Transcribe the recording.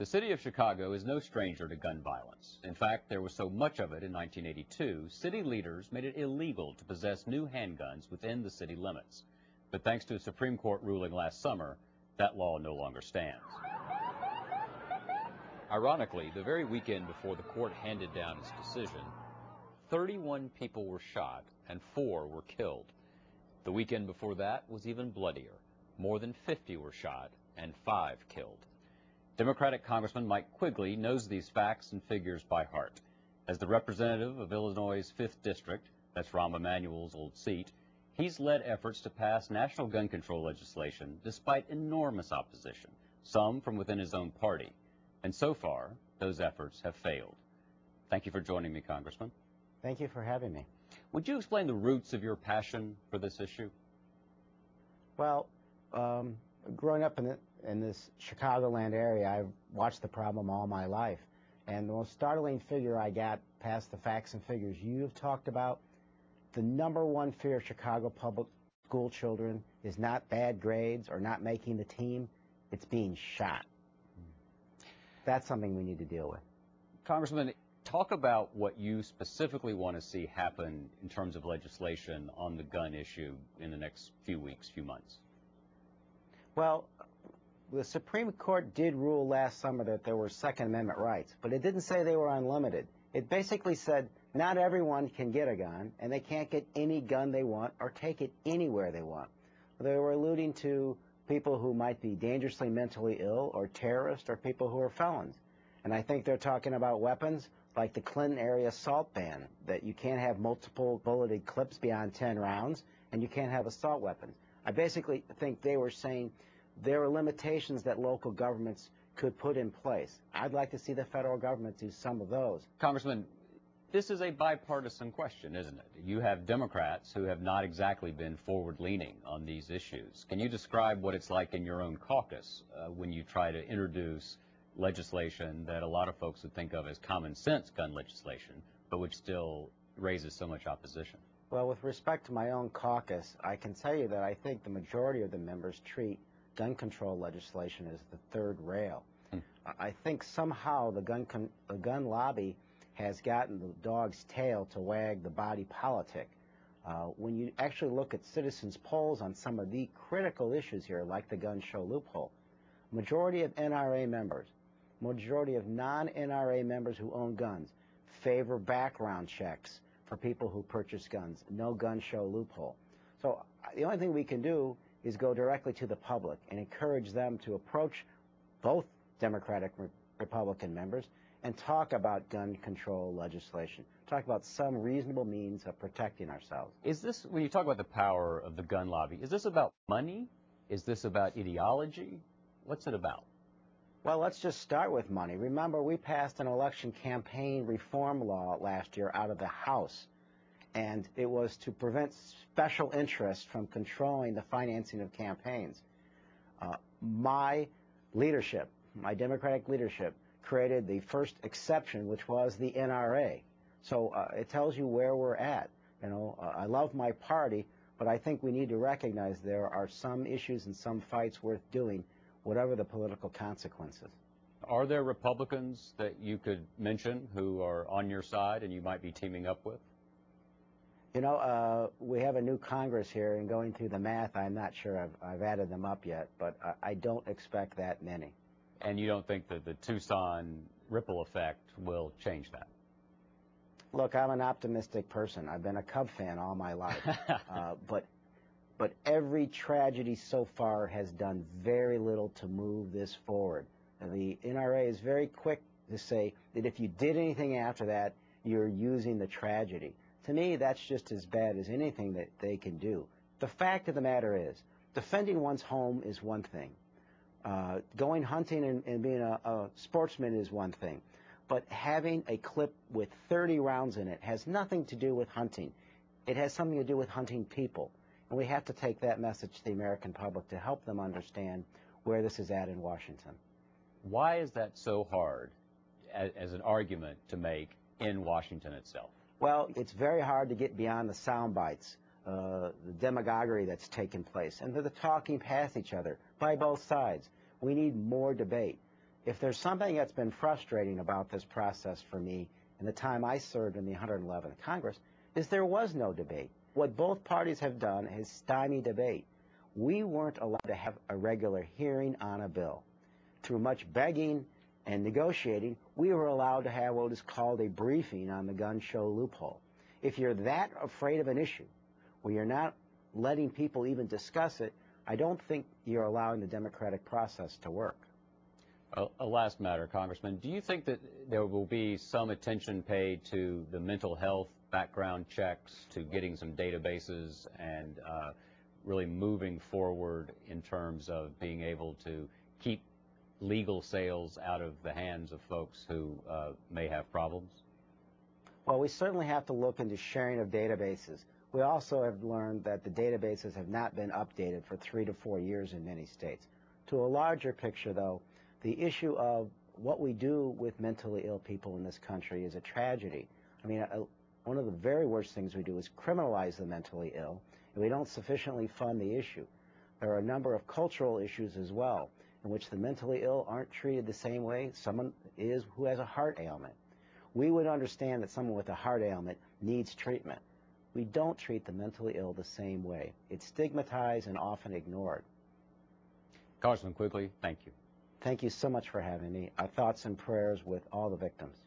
The city of Chicago is no stranger to gun violence. In fact, there was so much of it in 1982, city leaders made it illegal to possess new handguns within the city limits. But thanks to a Supreme Court ruling last summer, that law no longer stands. Ironically, the very weekend before the court handed down its decision, 31 people were shot and 4 were killed. The weekend before that was even bloodier. More than 50 were shot and 5 killed. Democratic Congressman Mike Quigley knows these facts and figures by heart. As the representative of Illinois' 5th District, that's Rahm Emanuel's old seat, he's led efforts to pass national gun control legislation despite enormous opposition, some from within his own party. And so far, those efforts have failed. Thank you for joining me, Congressman. Thank you for having me. Would you explain the roots of your passion for this issue? Well, growing up in this Chicagoland area, I've watched the problem all my life. And the most startling figure I got past the facts and figures you've talked about, the #1 fear of Chicago public school children is not bad grades or not making the team, it's being shot. That's something we need to deal with. Congressman, talk about what you specifically want to see happen in terms of legislation on the gun issue in the next few weeks, few months. Well, the Supreme Court did rule last summer that there were Second Amendment rights, but it didn't say they were unlimited. It basically said not everyone can get a gun, and they can't get any gun they want or take it anywhere they want. They were alluding to people who might be dangerously mentally ill or terrorists or people who are felons. And I think they're talking about weapons like the Clinton area assault ban, that you can't have multiple bulleted clips beyond 10 rounds, and you can't have assault weapons. I basically think they were saying there are limitations that local governments could put in place. I'd like to see the federal government do some of those. Congressman, this is a bipartisan question, isn't it? You have Democrats who have not exactly been forward-leaning on these issues. Can you describe what it's like in your own caucus when you try to introduce legislation that a lot of folks would think of as common sense gun legislation, but which still raises so much opposition? Well, with respect to my own caucus, I can tell you that I think the majority of the members treat gun control legislation as the third rail. I think somehow the gun lobby has gotten the dog's tail to wag the body politic. When you actually look at citizens' polls on some of the critical issues here, like the gun show loophole, majority of NRA members, majority of non-NRA members who own guns favor background checks for people who purchase guns, no gun show loophole. So the only thing we can do is go directly to the public and encourage them to approach both Democratic and Republican members and talk about gun control legislation, talk about some reasonable means of protecting ourselves. Is this, when you talk about the power of the gun lobby, is this about money? Is this about ideology? What's it about? Well, let's just start with money. Remember, we passed an election campaign reform law last year out of the House, and it was to prevent special interests from controlling the financing of campaigns. My leadership, my Democratic leadership, created the first exception, which was the NRA. So it tells you where we're at. You know, I love my party, but I think we need to recognize there are some issues and some fights worth doing, whatever the political consequences. Are there Republicans that you could mention who are on your side and you might be teaming up with? You know, we have a new Congress here, and going through the math, I'm not sure I've added them up yet, but I don't expect that many. And you don't think that the Tucson ripple effect will change that? Look, I'm an optimistic person. I've been a Cub fan all my life. But every tragedy so far has done very little to move this forward. And the NRA is very quick to say that if you did anything after that, you're using the tragedy. To me, that's just as bad as anything that they can do. The fact of the matter is, defending one's home is one thing. Going hunting and being a sportsman is one thing. But having a clip with 30 rounds in it has nothing to do with hunting. It has something to do with hunting people. And we have to take that message to the American public to help them understand where this is at in Washington. Why is that so hard as an argument to make in Washington itself? Well, it's very hard to get beyond the sound bites, the demagoguery that's taken place, and the talking past each other by both sides. We need more debate. If there's something that's been frustrating about this process for me in the time I served in the 111th Congress, is there was no debate. What both parties have done is stymie debate. We weren't allowed to have a regular hearing on a bill. Through much begging and negotiating, we were allowed to have what is called a briefing on the gun show loophole. If you're that afraid of an issue, where you're not letting people even discuss it, I don't think you're allowing the democratic process to work. A last matter, Congressman. Do you think that there will be some attention paid to the mental health background checks, to getting some databases, and really moving forward in terms of being able to keep legal sales out of the hands of folks who may have problems? Well, we certainly have to look into sharing of databases. We also have learned that the databases have not been updated for 3 to 4 years in many states. To a larger picture, though, the issue of what we do with mentally ill people in this country is a tragedy. I mean, one of the very worst things we do is criminalize the mentally ill, and we don't sufficiently fund the issue. There are a number of cultural issues as well, in which the mentally ill aren't treated the same way someone is who has a heart ailment. We would understand that someone with a heart ailment needs treatment. We don't treat the mentally ill the same way. It's stigmatized and often ignored. Congressman Quigley, thank you. Thank you so much for having me. Our thoughts and prayers with all the victims.